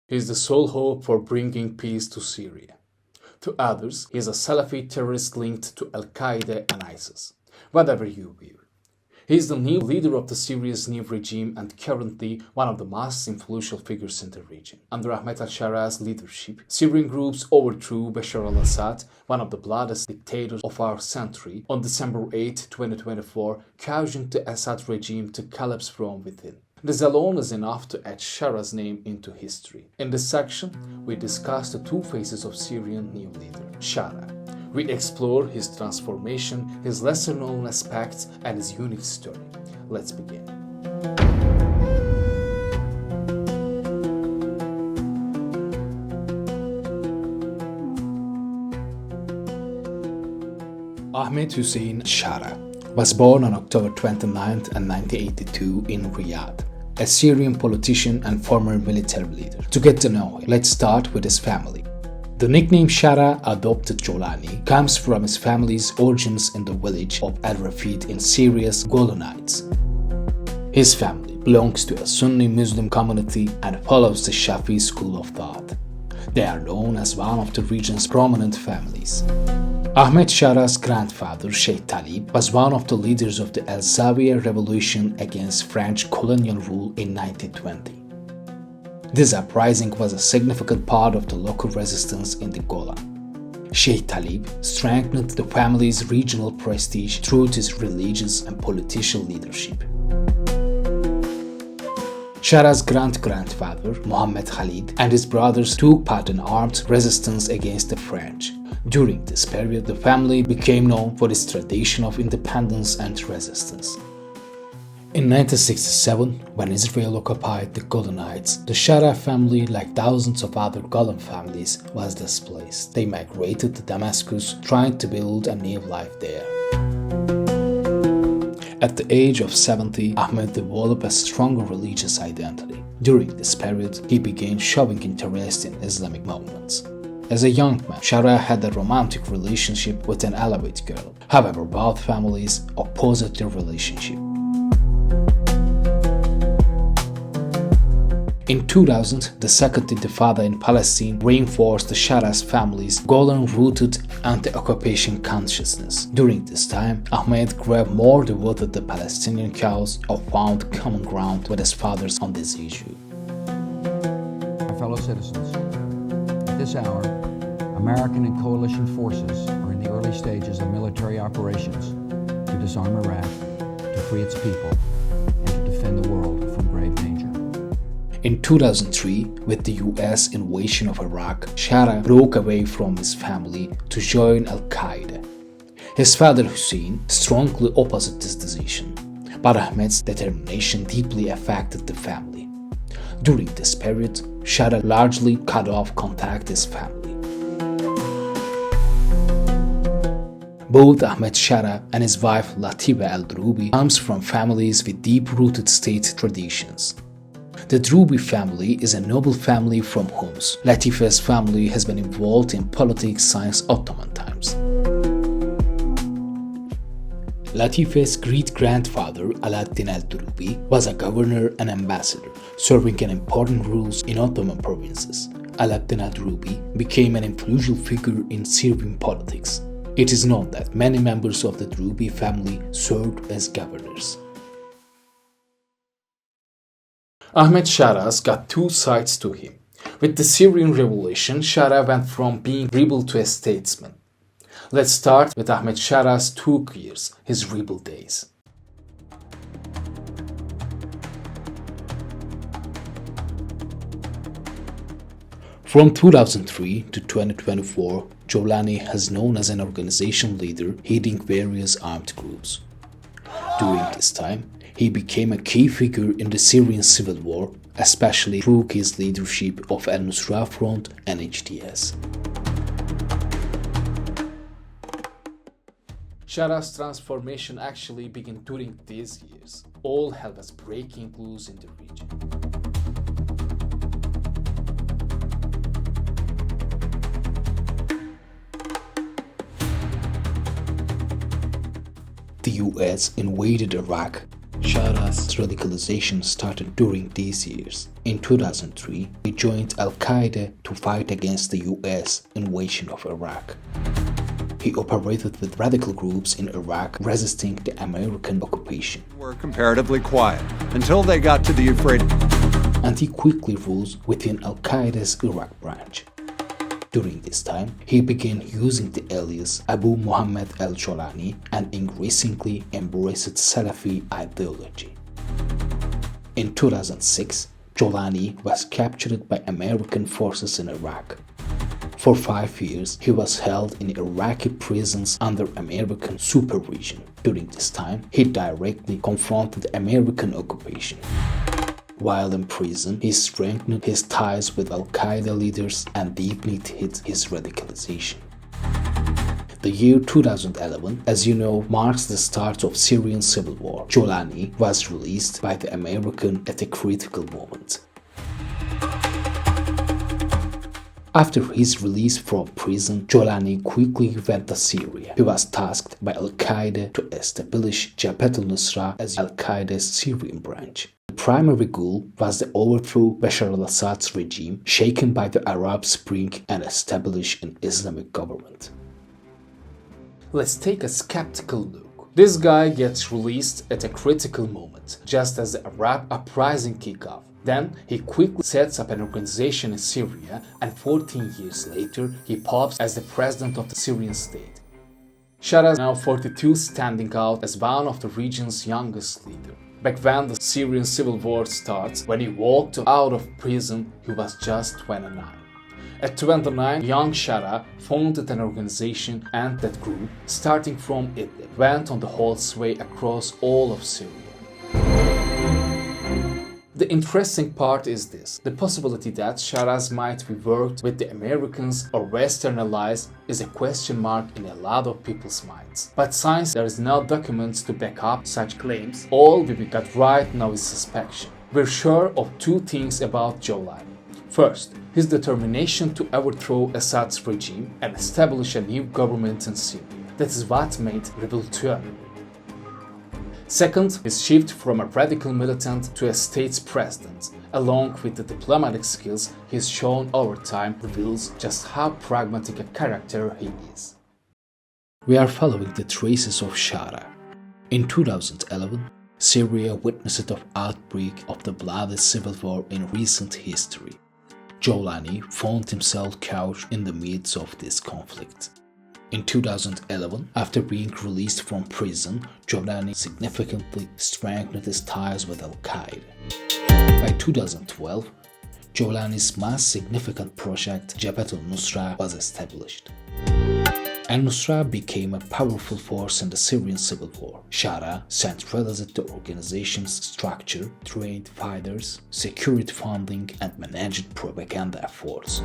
He is the sole hope for bringing peace to Syria. To others, he is a Salafi terrorist linked to Al-Qaeda and ISIS. Whatever you view. He is the new leader of the Syria's new regime and currently one of the most influential figures in the region. Under Ahmed Al Shara's leadership, Syrian groups overthrew Bashar al-Assad, one of the bloodiest dictators of our century, on December 8, 2024, causing the Assad regime to collapse from within. This alone is enough to etch Shara's name into history. In this section, we discuss the two faces of Syrian new leader, Shara. We explore his transformation, his lesser-known aspects, and his unique story. Let's begin. Ahmed Hussein Shara was born on October 29, 1982 in Riyadh, a Syrian politician and former military leader. To get to know him, let's start with his family. The nickname Shara, adopted Jolani, comes from his family's origins in the village of Al-Rafid in Syria's Golan Heights. His family belongs to a Sunni Muslim community and follows the Shafi school of thought. They are known as one of the region's prominent families. Ahmed Shara's grandfather, Sheikh Talib, was one of the leaders of the Al-Zawiya revolution against French colonial rule in 1920. This uprising was a significant part of the local resistance in the Golan. Sheikh Talib strengthened the family's regional prestige through his religious and political leadership. Shara's great-grandfather, Muhammad Khalid, and his brothers took part in armed resistance against the French. During this period, the family became known for its tradition of independence and resistance. In 1967, when Israel occupied the Golan Heights, the Shara family, like thousands of other Golan families, was displaced. They migrated to Damascus, trying to build a new life there. At the age of 70, Ahmed developed a stronger religious identity. During this period, he began showing interest in Islamic movements. As a young man, Shara had a romantic relationship with an Alawite girl. However, both families opposed their relationship. In 2000, the Second Intifada in Palestine reinforced the Shara's family's Golan-rooted anti-occupation consciousness. During this time, Ahmed grew more devoted to the Palestinian cause or found common ground with his fathers on this issue. My fellow citizens, at this hour, American and coalition forces are in the early stages of military operations to disarm Iraq, to free its people, and to defend the world from grave danger. In 2003, with the US invasion of Iraq, Shara broke away from his family to join Al-Qaeda. His father Hussein strongly opposed this decision, but Ahmed's determination deeply affected the family. During this period, Shara largely cut off contact with his family. Both Ahmed Shara and his wife Latifa al-Drubi comes from families with deep-rooted state traditions. The Drubi family is a noble family from Homs. Latifa's family has been involved in politics since Ottoman times. Latifa's great-grandfather, Alaaddin al-Drubi, was a governor and ambassador, serving an important role in Ottoman provinces. Alaaddin al-Drubi became an influential figure in Syrian politics. It is known that many members of the Drubi family served as governors. Ahmed Shara's got two sides to him. With the Syrian revolution, Shara went from being rebel to a statesman. Let's start with Ahmed Shara's 2 years, his rebel days. From 2003 to 2024, Jolani has known as an organization leader heading various armed groups. During this time, he became a key figure in the Syrian civil war, especially through his leadership of Al-Nusra Front and HTS. Shara's transformation actually began during these years. All hell was breaking loose in the region. The US invaded Iraq, Shara's radicalization started during these years. In 2003, he joined Al-Qaeda to fight against the US invasion of Iraq. He operated with radical groups in Iraq resisting the American occupation. Were comparatively quiet until they got to the Euphrates. And he quickly rose within Al-Qaeda's Iraq branch. During this time, he began using the alias Abu Muhammad Al Shara and increasingly embraced Salafi ideology. In 2006, Jolani was captured by American forces in Iraq. For 5 years, he was held in Iraqi prisons under American supervision. During this time, he directly confronted American occupation. While in prison, he strengthened his ties with Al-Qaeda leaders and deepened his radicalization. The year 2011, as you know, marks the start of Syrian civil war. Jolani was released by the American at a critical moment. After his release from prison, Jolani quickly went to Syria. He was tasked by Al-Qaeda to establish Jabhat al-Nusra as Al-Qaeda's Syrian branch. The primary goal was to overthrow Bashar al-Assad's regime, shaken by the Arab Spring, and establish an Islamic government. Let's take a skeptical look. This guy gets released at a critical moment, just as the Arab uprising kicked off. Then he quickly sets up an organization in Syria, and 14 years later he pops as the president of the Syrian state. Shara is now 42, standing out as one of the region's youngest leaders. Back when the Syrian civil war starts, when he walked out of prison, he was just 29. At 29, young Shara founded an organization, and that group, starting from Idlib, went on the whole sway across all of Syria. The interesting part is this: the possibility that Shara's might be worked with the Americans or Western allies is a question mark in a lot of people's minds. But since there is no documents to back up such claims, all we got right now is suspicion. We're sure of two things about Jolani. First, his determination to overthrow Assad's regime and establish a new government in Syria. That is what made revolutionary. Second, his shift from a radical militant to a state's president, along with the diplomatic skills he's shown over time, reveals just how pragmatic a character he is. We are following the traces of Shara. In 2011, Syria witnessed an outbreak of the bloodiest civil war in recent history. Jolani found himself couched in the midst of this conflict. In 2011, after being released from prison, Jolani significantly strengthened his ties with Al-Qaeda. By 2012, Jolani's most significant project, Jabhat al-Nusra, was established. Al-Nusra became a powerful force in the Syrian civil war. Shara centralized the organization's structure, trained fighters, secured funding, and managed propaganda efforts.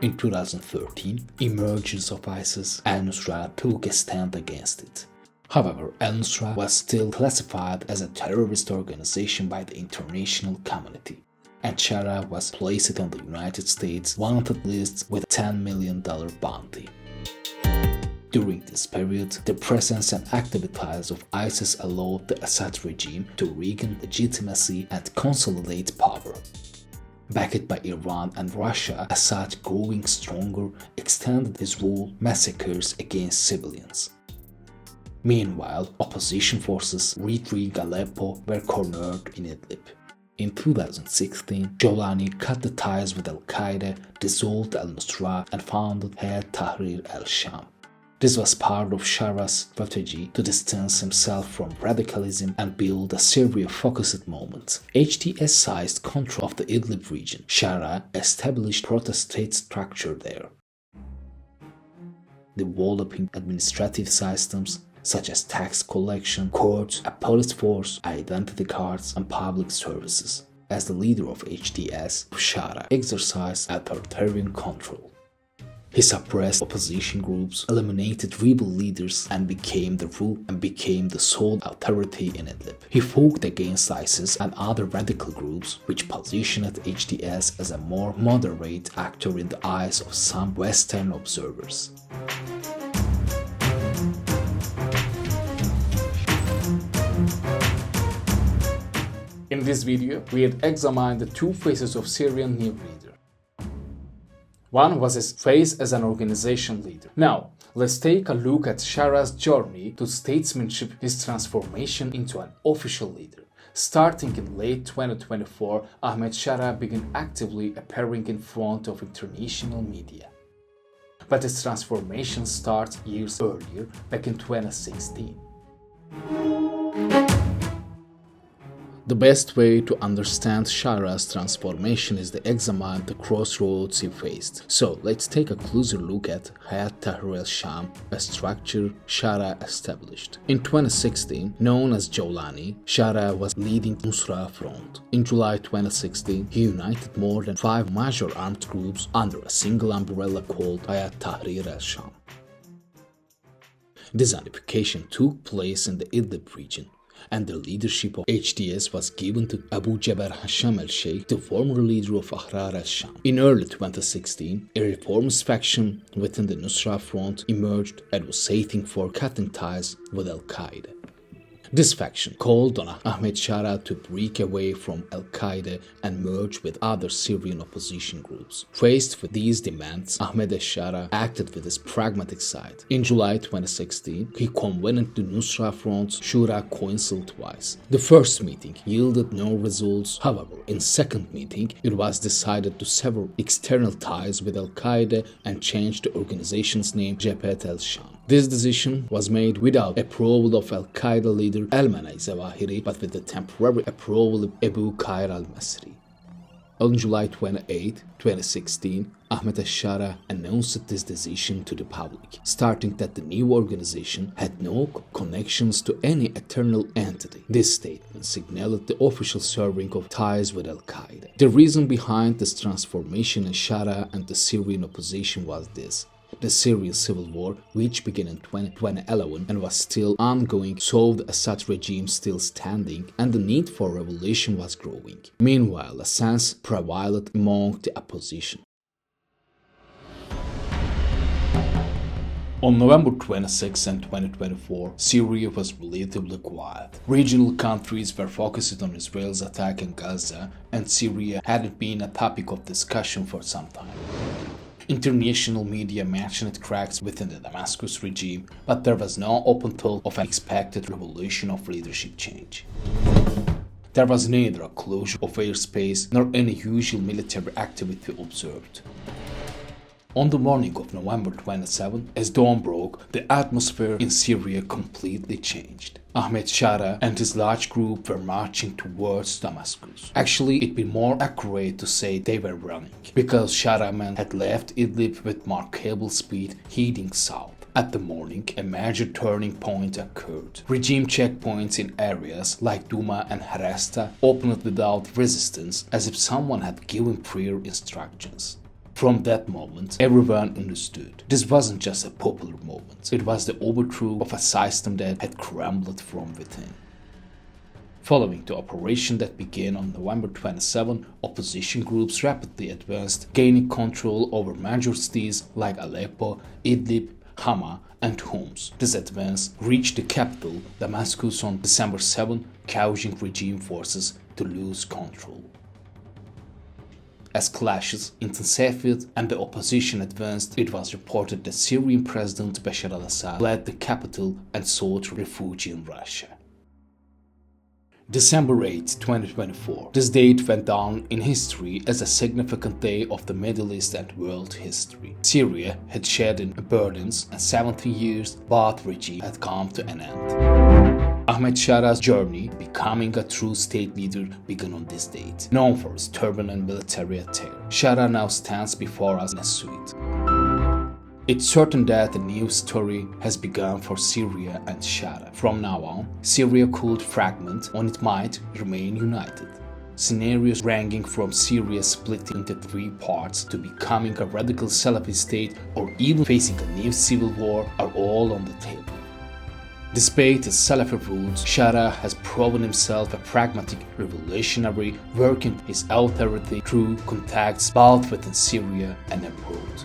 In 2013, emergence of ISIS, Al-Nusra took a stand against it. However, Al-Nusra was still classified as a terrorist organization by the international community, and Shara was placed on the United States wanted list with a $10 million bounty. During this period, the presence and activities of ISIS allowed the Assad regime to regain legitimacy and consolidate power. Backed by Iran and Russia, Assad, growing stronger, extended his rule massacres against civilians. Meanwhile, opposition forces retrieving Aleppo were cornered in Idlib. In 2016, Jolani cut the ties with Al-Qaeda, dissolved Al-Nusra, and founded Hayat Tahrir al-Sham. This was part of Shara's strategy to distance himself from radicalism and build a Syria-focused movement. HTS seized control of the Idlib region. Shara established protest-state structure there, developing administrative systems such as tax collection, courts, a police force, identity cards, and public services. As the leader of HTS, Shara exercised authoritarian control. He suppressed opposition groups, eliminated rebel leaders, and became the sole authority in Idlib. He fought against ISIS and other radical groups, which positioned HTS as a more moderate actor in the eyes of some Western observers. In this video, we had examined the two phases of Syrian new leader. One was his phase as an organization leader. Now, let's take a look at Shara's journey to statesmanship, his transformation into an official leader. Starting in late 2024, Ahmed Shara began actively appearing in front of international media. But his transformation starts years earlier, back in 2016. The best way to understand Shara's transformation is to examine the crossroads he faced. So let's take a closer look at Hayat Tahrir al-Sham, a structure Shara established. In 2016, known as Jawlani, Shara was leading Nusra Front. In July 2016, he united more than 5 major armed groups under a single umbrella called Hayat Tahrir al-Sham. This unification took place in the Idlib region, and the leadership of HTS was given to Abu Jaber Hasham al-Sheikh, the former leader of Ahrar al-Sham. In early 2016, a reformist faction within the Nusra Front emerged and was seeking for cutting ties with Al-Qaeda. This faction called on Ahmed Shara to break away from Al-Qaeda and merge with other Syrian opposition groups. Faced with these demands, Ahmed Al Shara acted with his pragmatic side. In July 2016, he convened the Nusra Front's Shura Council twice. The first meeting yielded no results. However, in second meeting, it was decided to sever external ties with Al-Qaeda and change the organization's name Jabhat al-Sham. This decision was made without approval of Al-Qaeda leader Al-Manai Zawahiri, but with the temporary approval of Abu Qair al-Masri. On July 28, 2016, Ahmed Al Shara announced this decision to the public, stating that the new organization had no connections to any eternal entity. This statement signaled the official severing of ties with Al-Qaeda. The reason behind this transformation in Shara and the Syrian opposition was this. The Syrian civil war, which began in 2011 and was still ongoing, saw the Assad regime still standing, and the need for revolution was growing. Meanwhile, a sense prevailed among the opposition. On November 26 and 2024, Syria was relatively quiet. Regional countries were focused on Israel's attack in Gaza, and Syria hadn't been a topic of discussion for some time. International media mentioned cracks within the Damascus regime, but there was no open talk of an expected revolution of leadership change. There was neither a closure of airspace nor any usual military activity observed. On the morning of November 27, as dawn broke, the atmosphere in Syria completely changed. Ahmed Shara and his large group were marching towards Damascus. Actually, it'd be more accurate to say they were running, because Shara men had left Idlib with remarkable speed, heading south. At the morning, a major turning point occurred. Regime checkpoints in areas like Duma and Harasta opened without resistance, as if someone had given prior instructions. From that moment, everyone understood. This wasn't just a popular moment. It was the overthrow of a system that had crumbled from within. Following the operation that began on November 27, opposition groups rapidly advanced, gaining control over major cities like Aleppo, Idlib, Hama, and Homs. This advance reached the capital, Damascus, on December 7, causing regime forces to lose control. As clashes intensified and the opposition advanced, it was reported that Syrian President Bashar al-Assad fled the capital and sought refuge in Russia. December 8, 2024. This date went down in history as a significant day of the Middle East and world history. Syria had shed burdens, and 70 years Ba'ath regime had come to an end. Ahmed Shara's journey, becoming a true state leader, began on this date. Known for his turbulent military attire, Shara now stands before us in a suit. It's certain that a new story has begun for Syria and Shara. From now on, Syria could fragment, or it might remain united. Scenarios ranging from Syria splitting into 3 parts to becoming a radical Salafi state or even facing a new civil war are all on the table. Despite his Salafi roots, Shara has proven himself a pragmatic revolutionary, working his authority through contacts both within Syria and abroad.